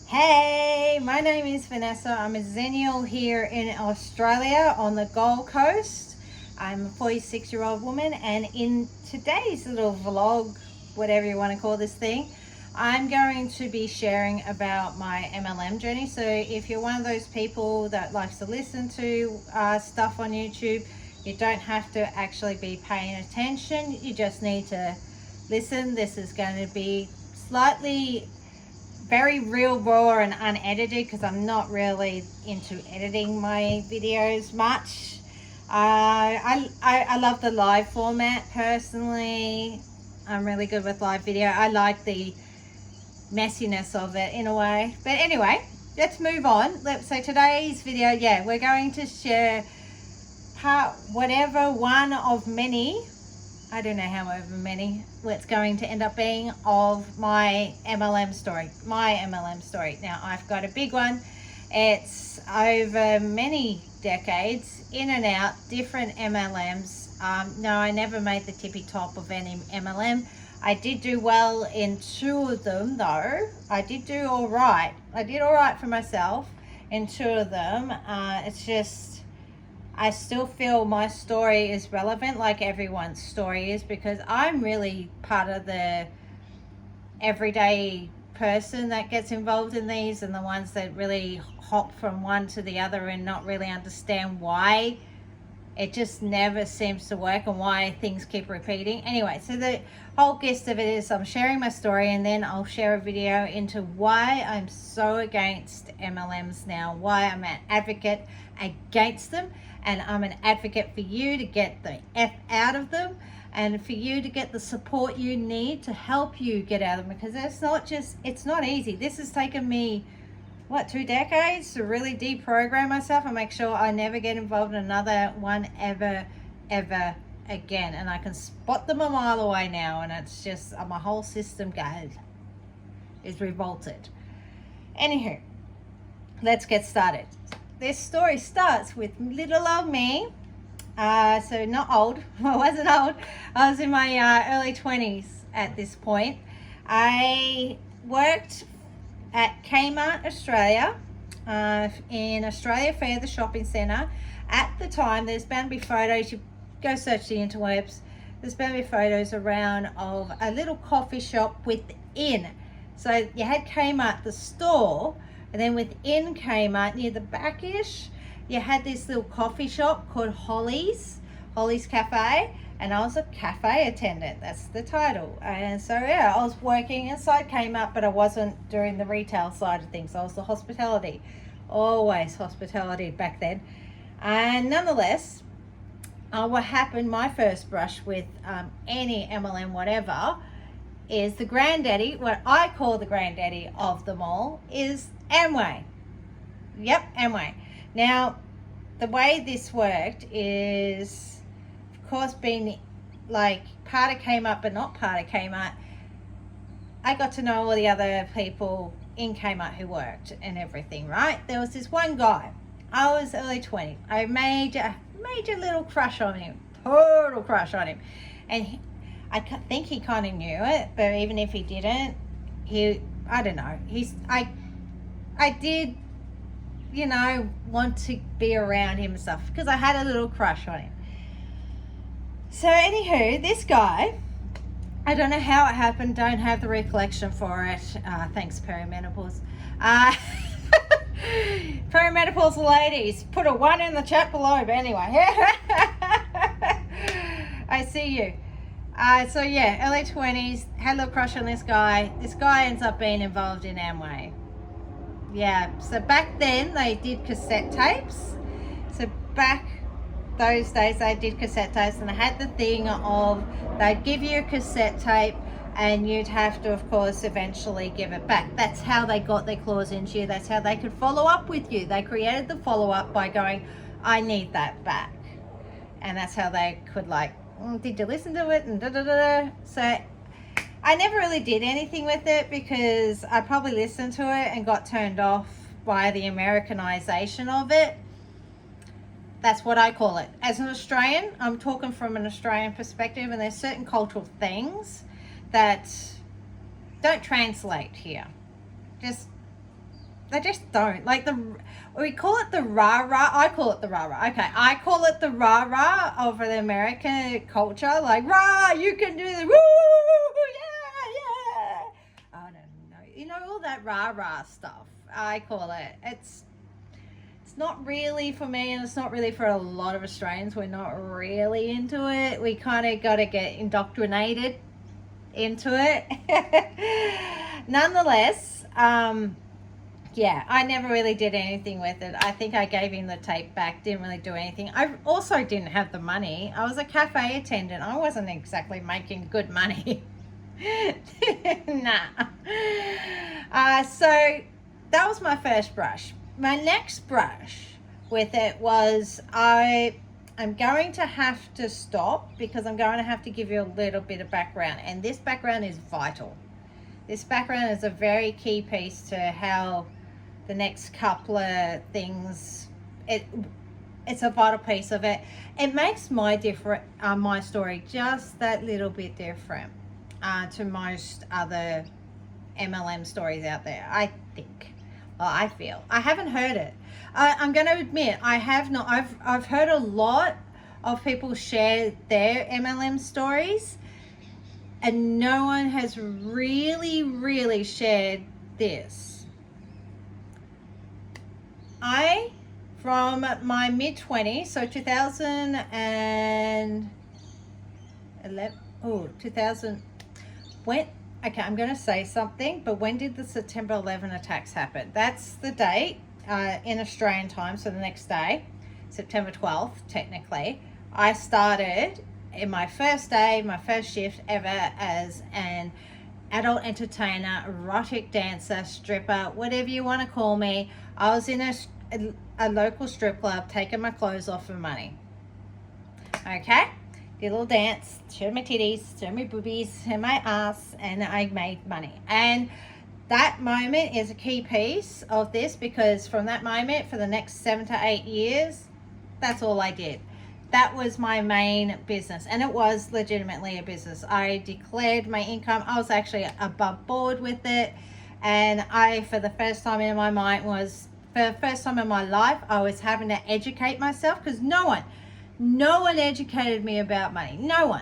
Hey, my name is Vanessa. I'm a Zennial here in Australia on the Gold Coast. I'm a 46-year-old woman, and in today's little vlog, whatever you want to call this thing, I'm going to be sharing about my MLM journey. So if you're one of those people that likes to listen to stuff on YouTube, you don't have to actually be paying attention. You just need to listen. This is going to be slightly very real, raw and unedited because I'm not really into editing my videos much. I love the live format personally. I'm really good with live video. I like the messiness of it in a way. But anyway, let's move on. So today's video, we're going to share one of many, I don't know however many it's going to end up being, of my MLM story. Now, I've got a big one. It's over many decades, in and out, different MLMs. No, I never made the tippy top of any MLM. I did do well in 2 of them, though. I did do all right. I did all right for myself in 2 of them. It's just, I still feel my story is relevant, like everyone's story is, because I'm really part of the everyday person that gets involved in these, and the ones that really hop from one to the other and not really understand why it just never seems to work and why things keep repeating. Anyway, so the whole gist of it is I'm sharing my story, and then I'll share a video into why I'm so against MLMs now, why I'm an advocate against them, and I'm an advocate for you to get the F out of them and for you to get the support you need to help you get out of them, because it's not easy. This has taken me 2 decades to really deprogram myself and make sure I never get involved in another one ever again. And I can spot them a mile away now, and it's just my whole system is revolted. Anywho, let's get started. This story starts with little old me. So not old. I wasn't old. I was in my early 20s at this point. I worked at Kmart Australia, in Australia Fair, the shopping centre. At the time, there's bound to be photos. You go search the interwebs. There's bound to be photos around of a little coffee shop within. So you had Kmart, the store, and then within Kmart, near the backish, you had this little coffee shop called Holly's Cafe, and I was a cafe attendant. That's the title. And so I was working inside Kmart, but I wasn't doing the retail side of things. I was the hospitality, always hospitality back then. And nonetheless, what happened, my first brush with any MLM whatever, is the granddaddy, what I call the granddaddy of them all, is Amway. Yep, Amway. Now, the way this worked is, of course, being like part of Kmart but not part of Kmart, I got to know all the other people in Kmart who worked and everything, right? There was this one guy. I was early 20s. I major little crush on him. Total crush on him. And I think he kind of knew it, but even if he didn't, I don't know. I did, want to be around him and stuff because I had a little crush on him. So anywho, this guy, I don't know how it happened, don't have the recollection for it. Thanks, perimenopause. Perimenopause ladies, put a 1 in the chat below, but anyway. I see you. So yeah, early 20s, had a little crush on this guy. This guy ends up being involved in Amway. Yeah, so back then they did cassette tapes. So back those days they did cassette tapes, and they had the thing of they'd give you a cassette tape and you'd have to, of course, eventually give it back. That's how they got their claws into you. That's how they could follow up with you. They created the follow-up by going, I need that back. And that's how they could did you listen to it? And da-da-da-da. So I never really did anything with it because I probably listened to it and got turned off by the Americanization of it. That's what I call it. As an Australian, I'm talking from an Australian perspective, and there's certain cultural things that don't translate here. Just They just don't. Like we call it the rah-rah. I call it the rah-rah. Okay, I call it the rah-rah of the American culture. Like, rah, you can do the woo, yeah. I don't know. You know, all that rah-rah stuff. I call it. It's not really for me, and it's not really for a lot of Australians. We're not really into it. We kind of got to get indoctrinated into it. Nonetheless, yeah, I never really did anything with it. I think I gave him the tape back, didn't really do anything. I also didn't have the money. I was a cafe attendant. I wasn't exactly making good money. Nah. So that was my first brush. My next brush with it was I'm going to have to stop because I'm going to have to give you a little bit of background. And this background is vital. This background is a very key piece to how the next couple of things, it's a vital piece of it. It makes my story just that little bit different to most other MLM stories out there, I think. Well, I feel. I haven't heard it. I'm going to admit, I have not. I've heard a lot of people share their MLM stories, and no one has really shared this. From my mid-20s, so 2011, 2000, okay, I'm going to say something, but when did the September 11 attacks happen? That's the date in Australian time, so the next day, September 12th, technically. I started in my first day, my first shift ever as an adult entertainer, erotic dancer, stripper, whatever you want to call me. I was in a local strip club taking my clothes off for money. Okay? Did a little dance, showed my titties, showed my boobies, showed my ass, and I made money. And that moment is a key piece of this, because from that moment for the next 7 to 8 years, that's all I did. That was my main business, and it was legitimately a business. I declared my income. I was actually above board with it, and for the first time in my life, I was having to educate myself, because no one educated me about money. No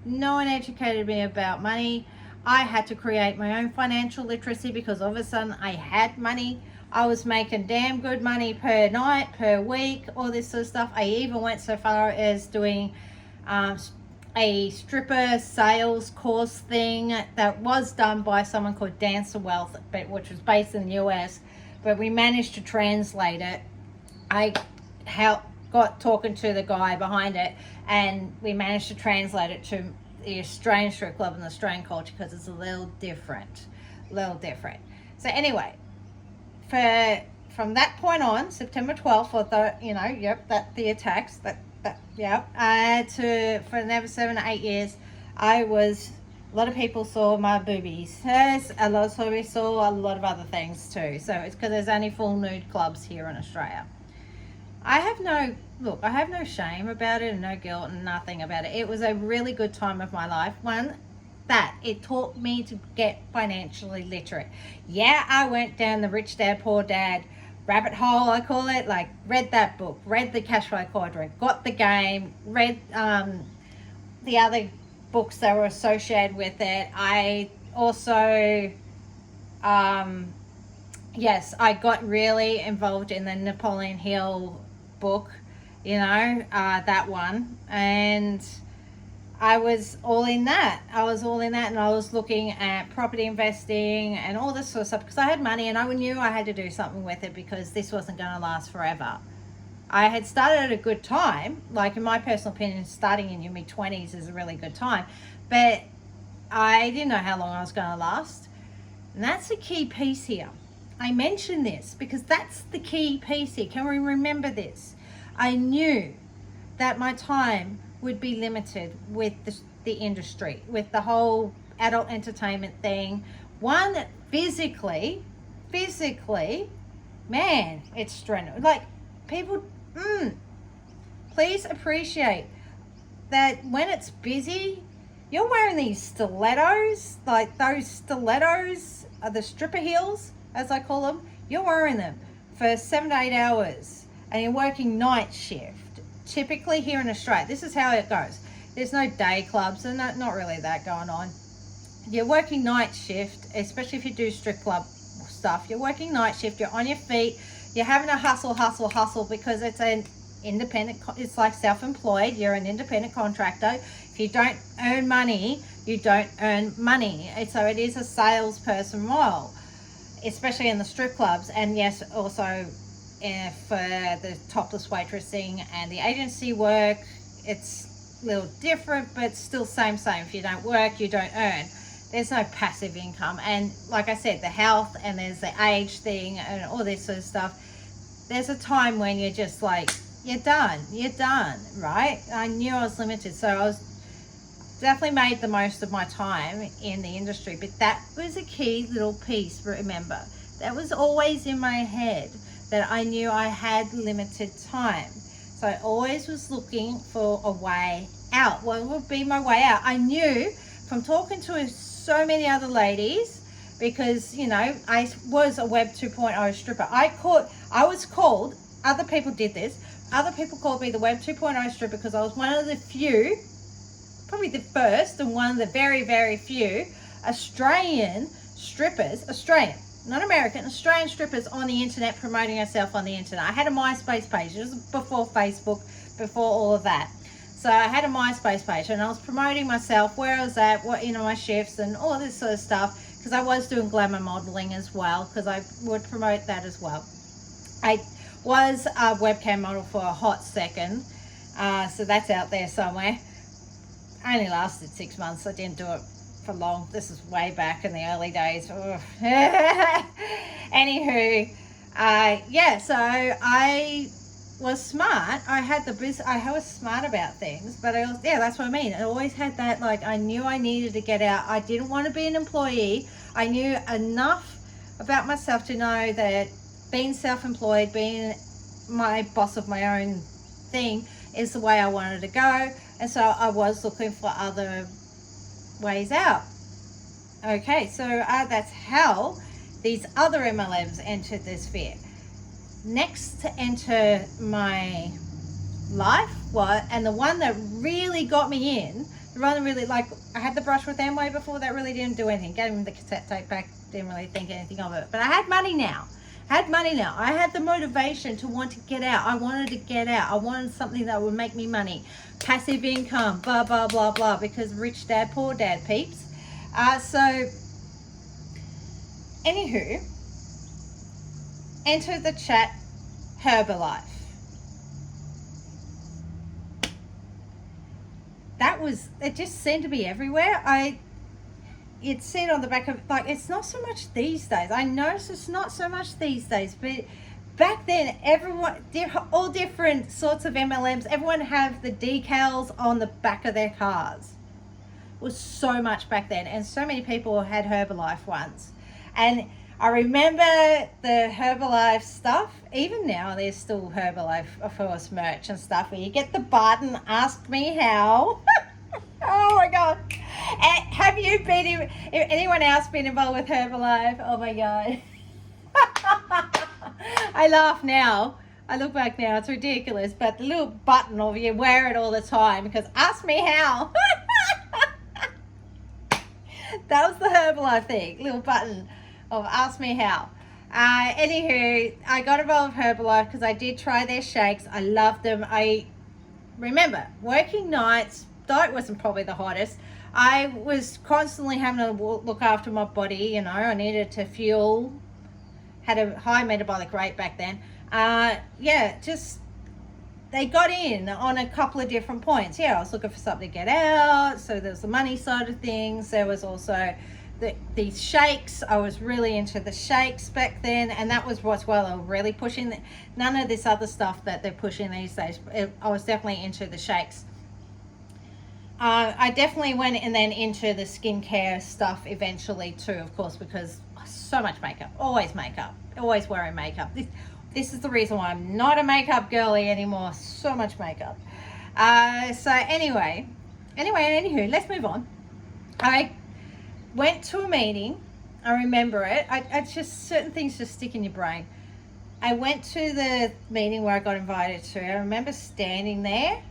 one educated me about money. I had to create my own financial literacy, because all of a sudden I had money. I was making damn good money per night, per week, all this sort of stuff. I even went so far as doing a stripper sales course thing that was done by someone called Dancer Wealth, which was based in the US, but we managed to translate it. I got talking to the guy behind it, and we managed to translate it to the Australian strip club and the Australian culture, because it's a little different. So anyway, from that point on, September 12th, or the attacks, for another 7 to 8 years, a lot of people saw my boobies. Yes, a lot of people saw a lot of other things too. So it's because there's only full nude clubs here in Australia. I have no shame about it, and no guilt, and nothing about it. It was a really good time of my life. One, that it taught me to get financially literate. Yeah, I went down the rich dad, poor dad rabbit hole, I call it. Like, read that book, read the Cash Flow Quadrant, got the game, read the other books that were associated with it. I also, yes, I got really involved in the Napoleon Hill book, that one, and I was all in that. And I was looking at property investing and all this sort of stuff, because I had money and I knew I had to do something with it, because this wasn't going to last forever. I had started at a good time. Like, in my personal opinion, starting in your mid-20s is a really good time, but I didn't know how long I was going to last. And that's a key piece here. I mention this because that's the key piece here. Can we remember this? I knew that my time would be limited with the industry, with the whole adult entertainment thing. One, physically, man, it's strenuous. Like, people, please appreciate that when it's busy, you're wearing these stilettos, like those stilettos are the stripper heels, as I call them. you're wearing them for 7 to 8 hours and you're working night shift. Typically here in Australia, this is how it goes. There's no day clubs and not really that going on. You're working night shift, especially if you do strip club stuff. You're working night shift, you're on your feet, you're having to hustle because it's an independent, it's like self-employed. You're an independent contractor. If you don't earn money, you don't earn money. So it is a salesperson role, especially in the strip clubs. And yes, also for the topless waitressing and the agency work, it's a little different, but still same. If you don't work, you don't earn. There's no passive income. And like I said, the health, and there's the age thing and all this sort of stuff. There's a time when you're just like, you're done, right? I knew I was limited, so I was definitely made the most of my time in the industry. But that was a key little piece, remember. That was always in my head, that I knew I had limited time. So I always was looking for a way out. What would be my way out? I knew from talking to so many other ladies, because, you know, I was a Web 2.0 stripper. I was called, other people did this, other people called me the Web 2.0 stripper because I was one of the few, probably the first and one of the very, very few Australian strippers, Australian, not American, Australian strippers on the internet, promoting herself on the internet. I had a MySpace page. It was before Facebook, before all of that. So I had a MySpace page and I was promoting myself, where I was at, what, you know, my shifts and all this sort of stuff, because I was doing glamour modeling as well, because I would promote that as well. I was a webcam model for a hot second, so that's out there somewhere. I only lasted 6 months. I didn't do it for long. This is way back in the early days. Anywho, yeah, so I was smart. I was smart about things, but that's what I mean. I always had that, like, I knew I needed to get out. I didn't want to be an employee. I knew enough about myself to know that being self-employed, being my boss of my own thing, is the way I wanted to go. And so I was looking for other ways out. Okay, so that's how these other MLMs entered the sphere. Next to enter my life, and the one that really got me in, the one that really, like, I had the brush with Amway before, that really didn't do anything. Gave him the cassette tape back, didn't really think anything of it. But I had money now. I had the motivation to want to get out. I wanted to get out. I wanted something that would make me money. Passive income, blah, blah, blah, blah, because rich dad, poor dad, peeps. So, anywho, enter the chat, Herbalife. It just seemed to be everywhere. You'd see it on the back of, like, it's not so much these days. I notice it's not so much these days, but back then, everyone, all different sorts of MLMs, everyone have the decals on the back of their cars. It was so much back then, and so many people had Herbalife ones. And I remember the Herbalife stuff. Even now, there's still Herbalife, of course, merch and stuff, where you get the button, ask me how. Oh my God. Have you been, anyone else been involved with Herbalife? Oh my God. I laugh now. I look back now, it's ridiculous, but the little button of you wear it all the time because ask me how. That was the Herbalife thing, little button of ask me how. Anywho, I got involved with Herbalife because I did try their shakes. I loved them. I remember working nights, diet wasn't probably the hottest. I was constantly having to look after my body, you know, I needed to fuel, had a high metabolic rate back then. Yeah, just, they got in on a couple of different points. Yeah, I was looking for something to get out, so there's the money side of things. There was also these shakes. I was really into the shakes back then, and that was what's well, they were really pushing. None of this other stuff that they're pushing these days. I was definitely into the shakes. I definitely went and then into the skincare stuff eventually too, of course, because so much makeup, always wearing makeup. This is the reason why I'm not a makeup girly anymore. So much makeup. So anywho, let's move on. I went to a meeting. I remember it. I just, certain things just stick in your brain. I went to the meeting where I got invited to. I remember standing there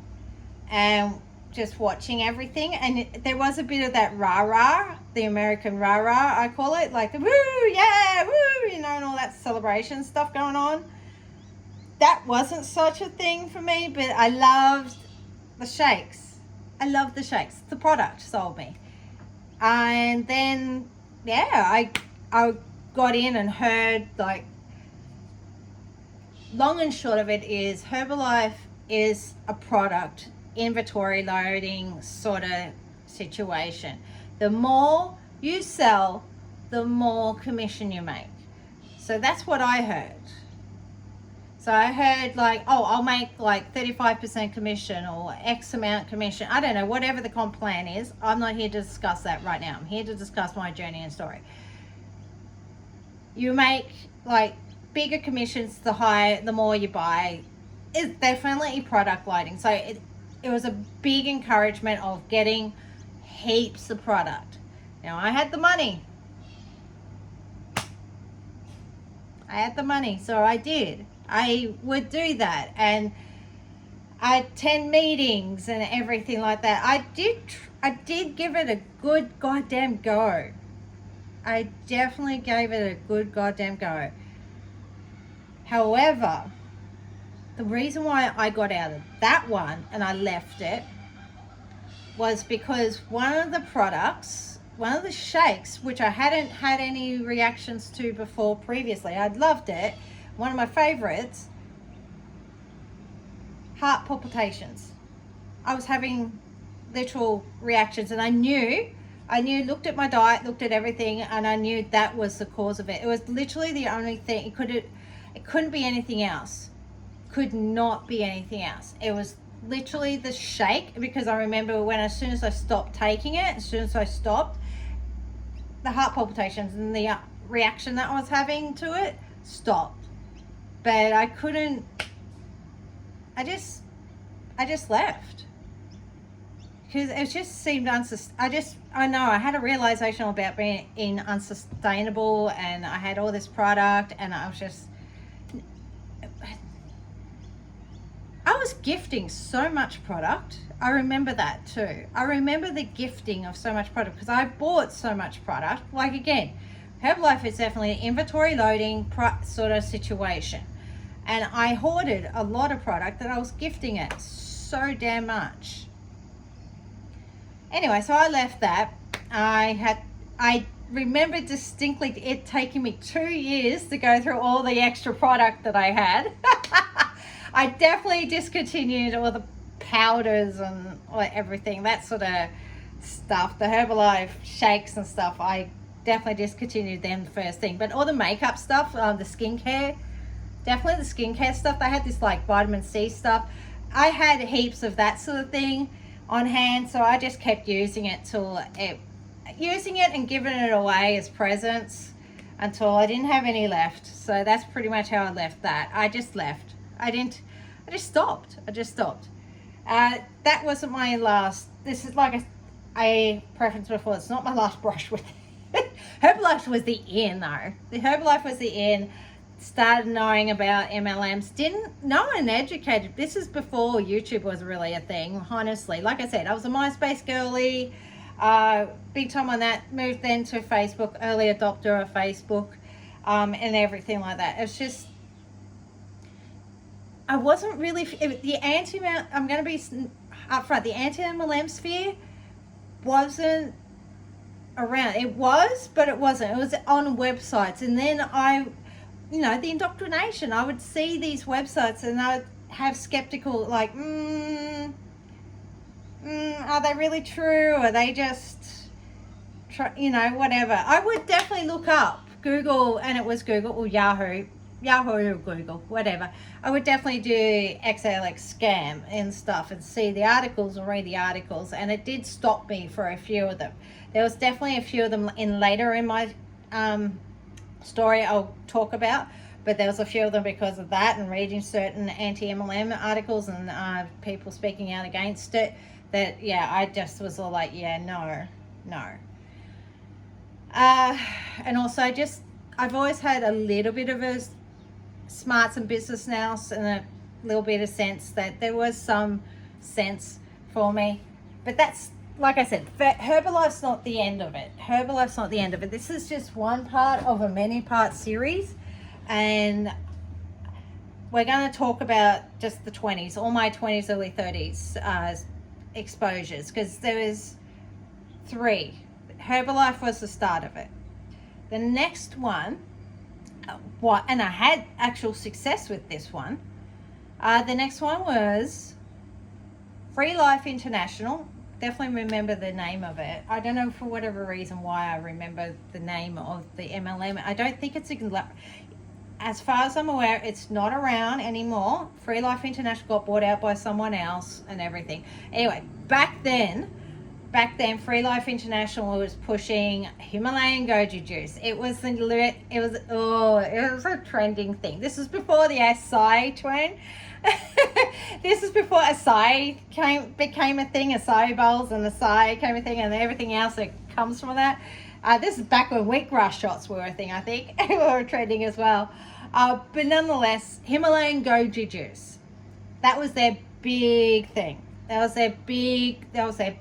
and just watching everything, and there was a bit of that rah-rah, the American rah-rah, I call it, like the woo, yeah, woo, you know, and all that celebration stuff going on. That wasn't such a thing for me, but I loved the shakes. I loved the shakes. The product sold me. And then, yeah, I got in and heard, like, long and short of it is Herbalife is a product inventory loading sort of situation. The more you sell, the more commission you make. So that's what I heard. So I heard like, oh, I'll make like 35% commission or X amount commission. I don't know, whatever the comp plan is. I'm not here to discuss that right now. I'm here to discuss my journey and story. You make like bigger commissions the more you buy. It's definitely product loading. So it was a big encouragement of getting heaps of product. Now I had the money. So I did. I would do that, and I attend meetings and everything like that. I did give it a good goddamn go. I definitely gave it a good goddamn go. However, the reason why I got out of that one and I left it was because one of the shakes, which I hadn't had any reactions to before previously, I'd loved it, one of my favorites, heart palpitations. I was having literal reactions, and I knew, looked at my diet, looked at everything, and I knew that was the cause of it. It was literally the only thing. It couldn't be anything else. Could not be anything else. It was literally the shake, because I remember as soon as I stopped taking it, the heart palpitations and the reaction that I was having to it stopped. But I couldn't, I just left. Because it just seemed I know, I had a realization about being unsustainable, and I had all this product, and I was gifting so much product. I remember that too. I remember the gifting of so much product because I bought so much product. Like, again, Herbalife is definitely an inventory loading sort of situation. And I hoarded a lot of product that I was gifting it so damn much. Anyway, so I left that. I remember distinctly it taking me 2 years to go through all the extra product that I had. I definitely discontinued all the powders and everything, that sort of stuff. The Herbalife shakes and stuff, I definitely discontinued them the first thing. But all the makeup stuff, the skincare, definitely the skincare stuff. They had this like vitamin C stuff. I had heaps of that sort of thing on hand, so I just kept using it and giving it away as presents until I didn't have any left. So that's pretty much how I left that. I just left. I just stopped. That wasn't my last. This is like I preferenced before. It's not my last brush with it. Herbalife was the in though. The Herbalife was the in. Started knowing about MLMs. Didn't know and educated. This is before YouTube was really a thing. Honestly, like I said, I was a MySpace girly. Big time on that. Moved then to Facebook. Early adopter of Facebook, and everything like that. It's just. I wasn't really I'm going to be upfront. The anti-MLM sphere wasn't around. It was, but it wasn't. It was on websites, and then the indoctrination. I would see these websites, and I would have skeptical, like, are they really true? Are they just, whatever. I would definitely look up Google, and it was Google or Yahoo or Google, whatever. I would definitely do XLX scam and stuff and see the articles and read the articles, and it did stop me for a few of them. There was definitely a few of them later in my story I'll talk about, but there was a few of them because of that and reading certain anti-MLM articles and people speaking out against it that, I just was all like, no. And also I've always had a little bit of a smarts and business nous and a little bit of sense, that there was some sense for me. But that's, like I said, Herbalife's not the end of it. Herbalife's not the end of it. This is just one part of a many-part series, and we're going to talk about just the 20s, all my 20s, early 30s exposures, because there was 3. Herbalife was the start of it. The next one, and I had actual success with this one. The next one was FreeLife International. Definitely remember the name of it. I don't know for whatever reason why I remember the name of the MLM. I don't think it's, as far as I'm aware, it's not around anymore. FreeLife International got bought out by someone else and everything. Anyway, back then, FreeLife International was pushing Himalayan goji juice. It was a trending thing. This was before the acai trend. This is before acai became a thing. Acai bowls and acai became a thing, and everything else that comes from that. This is back when wheatgrass shots were a thing, I think. They were trending as well. But nonetheless, Himalayan goji juice, that was their big thing. That was their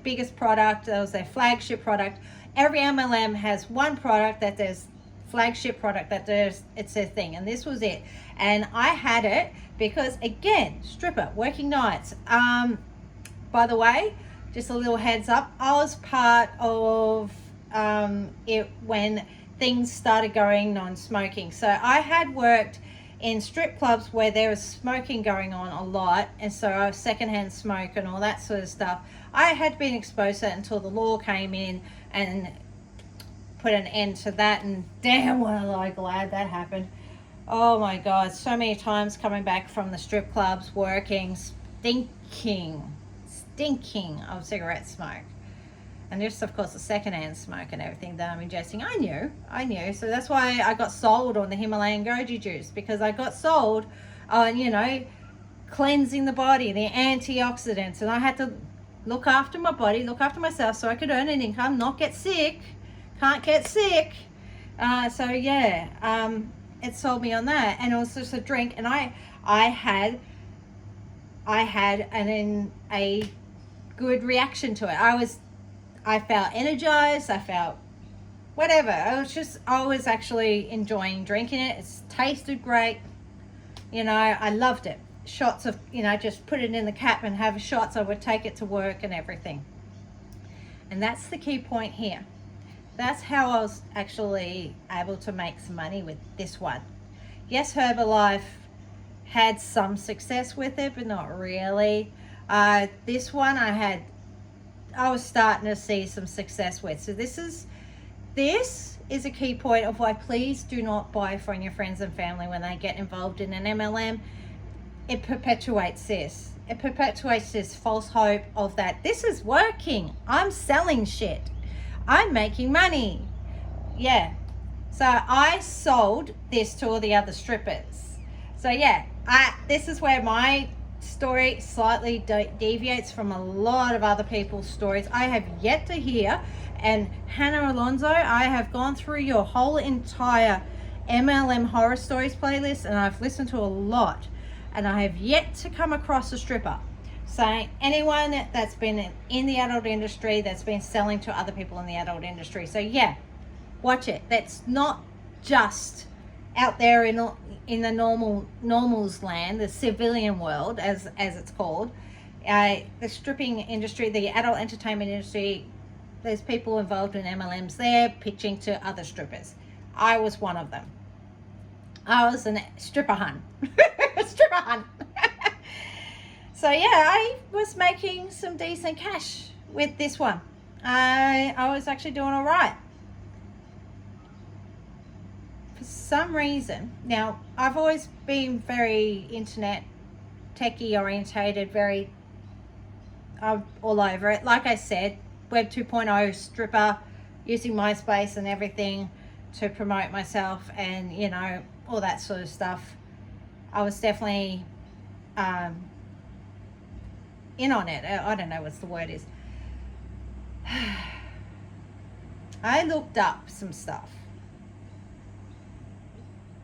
biggest product. That was their flagship product. Every MLM has one product that there's flagship product that it's their thing, and this was it. And I had it because, again, stripper, working nights. By the way, just a little heads up, I was part of it when things started going non-smoking. So I had worked in strip clubs where there was smoking going on a lot, and so I was secondhand smoke and all that sort of stuff. I had been exposed to it until the law came in and put an end to that, and damn was I glad that happened. Oh my God, so many times coming back from the strip clubs, working, stinking of cigarette smoke. And this, of course, the secondhand smoke and everything that I'm ingesting. I knew. So that's why I got sold on the Himalayan goji juice, because I got sold on, cleansing the body, the antioxidants. And I had to look after my body, look after myself so I could earn an income, not get sick. Can't get sick. It sold me on that. And it was just a drink. And I had a good reaction to it. I felt energized. I felt whatever. I was actually enjoying drinking it. It tasted great. I loved it. Shots of, just put it in the cap and have shots. I would take it to work and everything. And that's the key point here. That's how I was actually able to make some money with this one. Yes, Herbalife had some success with it, but not really. This one I was starting to see some success with. So this is a key point of why please do not buy from your friends and family when they get involved in an MLM. It perpetuates this. It perpetuates this false hope of that this is working. I'm selling shit. I'm making money. Yeah. So I sold this to all the other strippers. So yeah, this is where my story slightly deviates from a lot of other people's stories. I have yet to hear, and Hannah Alonso, I have gone through your whole entire MLM horror stories playlist, and I've listened to a lot, and I have yet to come across a stripper saying anyone that's been in the adult industry that's been selling to other people in the adult industry. So yeah, watch it. That's not just out there in the normals land, the civilian world as it's called. The stripping industry, the adult entertainment industry, there's people involved in MLMs there pitching to other strippers. I was one of them. I was a stripper hun. Stripper hun. So yeah, I was making some decent cash with this one. I was actually doing all right. For some reason, now I've always been very internet techie orientated, very all over it. Like I said, Web 2.0 stripper, using MySpace and everything to promote myself and, all that sort of stuff. I was definitely in on it. I don't know what the word is. I looked up some stuff.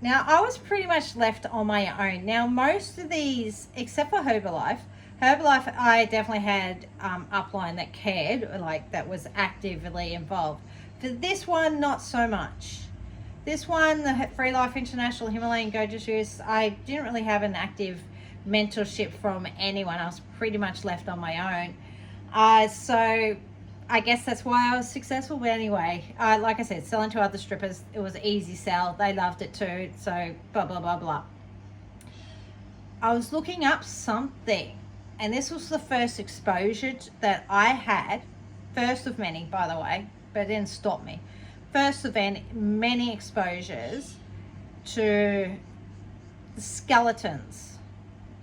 Now, I was pretty much left on my own. Now, most of these, except for Herbalife, I definitely had upline that cared, like that was actively involved. For this one, not so much. This one, the FreeLife International Himalayan Goji Juice, I didn't really have an active mentorship from anyone. I was pretty much left on my own. So I guess that's why I was successful. But anyway, like I said, selling to other strippers, it was an easy sell. They loved it too. So blah, blah, blah, blah. I was looking up something, and this was the first exposure that I had. First of many, by the way, but it didn't stop me. First of many exposures to the skeletons.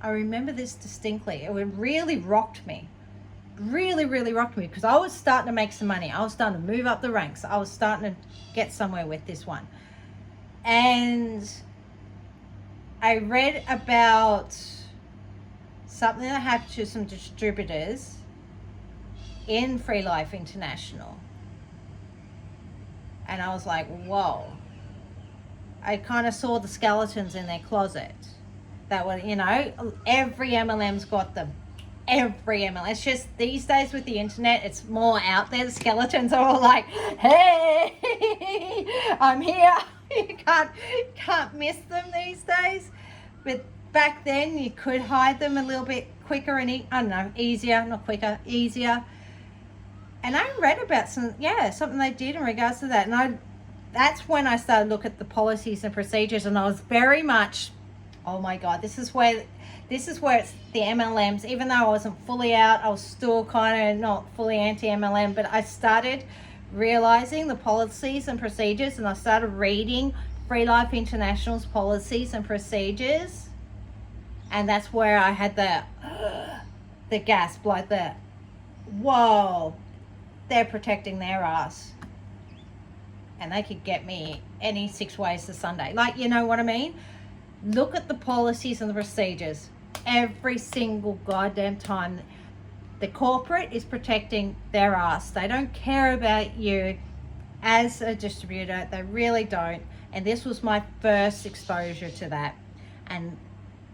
I remember this distinctly. It really rocked me. Really rocked me, because I was starting to make some money. I was starting to move up the ranks. I was starting to get somewhere with this one. And I read about something that happened to some distributors in FreeLife International. And I was like, whoa. I kind of saw the skeletons in their closet. That were, you know, every MLM's got them. Every MLM. It's just these days with the internet, it's more out there. The skeletons are all like, hey, I'm here. You can't miss them these days. But back then, you could hide them a little bit quicker and, I don't know, easier, not quicker, easier. And I read about something they did in regards to that. And that's when I started to look at the policies and procedures, and I was very much, oh my God, this is where it's the MLMs. Even though I wasn't fully out, I was still kind of not fully anti-MLM, but I started realizing the policies and procedures, and I started reading FreeLife International's policies and procedures. And that's where I had the gasp, like the, whoa, they're protecting their ass. And they could get me any 6 ways to Sunday. Like, you know what I mean? Look at the policies and the procedures. Every single goddamn time, the corporate is protecting their ass. They don't care about you as a distributor. They really don't. And this was my first exposure to that. And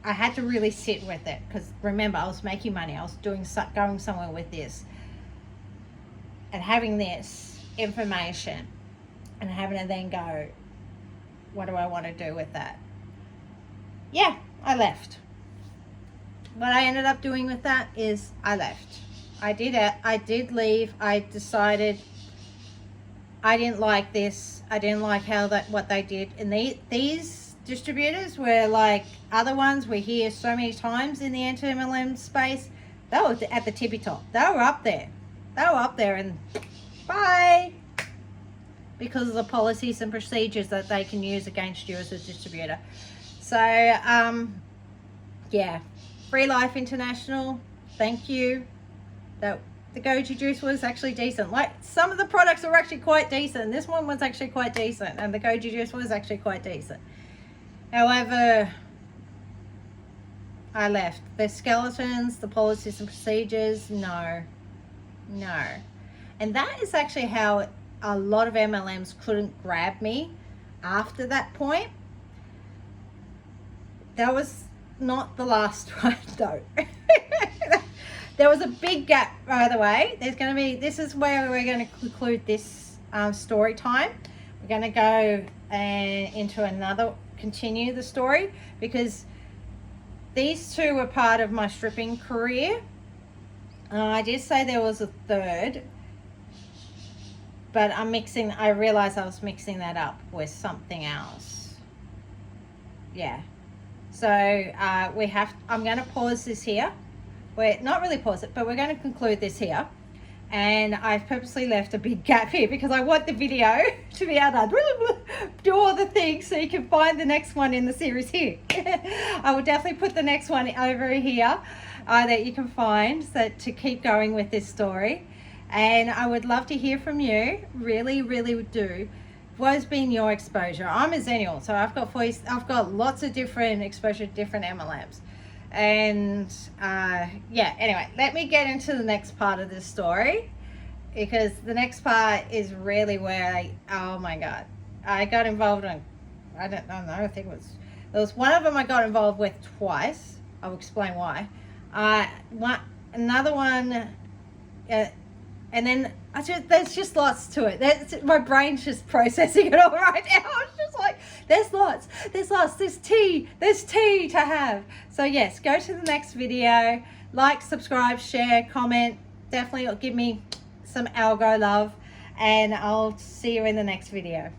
I had to really sit with it, because remember, I was making money. I was going somewhere with this. And having this information and having to then go, what do I want to do with that? Yeah, I left. What I ended up doing with that is I left. I did leave. I decided I didn't like this. I didn't like what they did. And these distributors were like other ones we hear so many times in the anti-MLM space. They were at the tippy top. They were up there. And bye. Because of the policies and procedures that they can use against you as a distributor. So, yeah. FreeLife International, thank you. The goji juice was actually decent. Like, some of the products were actually quite decent. This one was actually quite decent, and the goji juice was actually quite decent. However, I left. The skeletons, the policies and procedures, no. And that is actually how a lot of MLMs couldn't grab me after that point. That was not the last one, though. There was a big gap, by the way. This is where we're going to conclude this story time. We're going to go into continue the story, because these two were part of my stripping career. I did say there was a third, but I realized I was mixing that up with something else. Yeah. So I'm going to pause this here. We're not really pause it, but we're going to conclude this here. And I've purposely left a big gap here because I want the video to be able to do all the things so you can find the next one in the series here. I will definitely put the next one over here that you can find, so to keep going with this story. And I would love to hear from you. Really do. What has been your exposure? I'm a Zennial, so I've got lots of different exposure to different MLMs. And yeah, anyway, let me get into the next part of this story. because the next part is really where oh my God, I got involved in, I don't know, I think there was one of them I got involved with twice. I'll explain why. Another one, and then there's just lots to it. My brain's just processing it all right now. It's just like, there's lots, there's tea to have. So yes, go to the next video, like, subscribe, share, comment. Definitely give me some algo love, and I'll see you in the next video.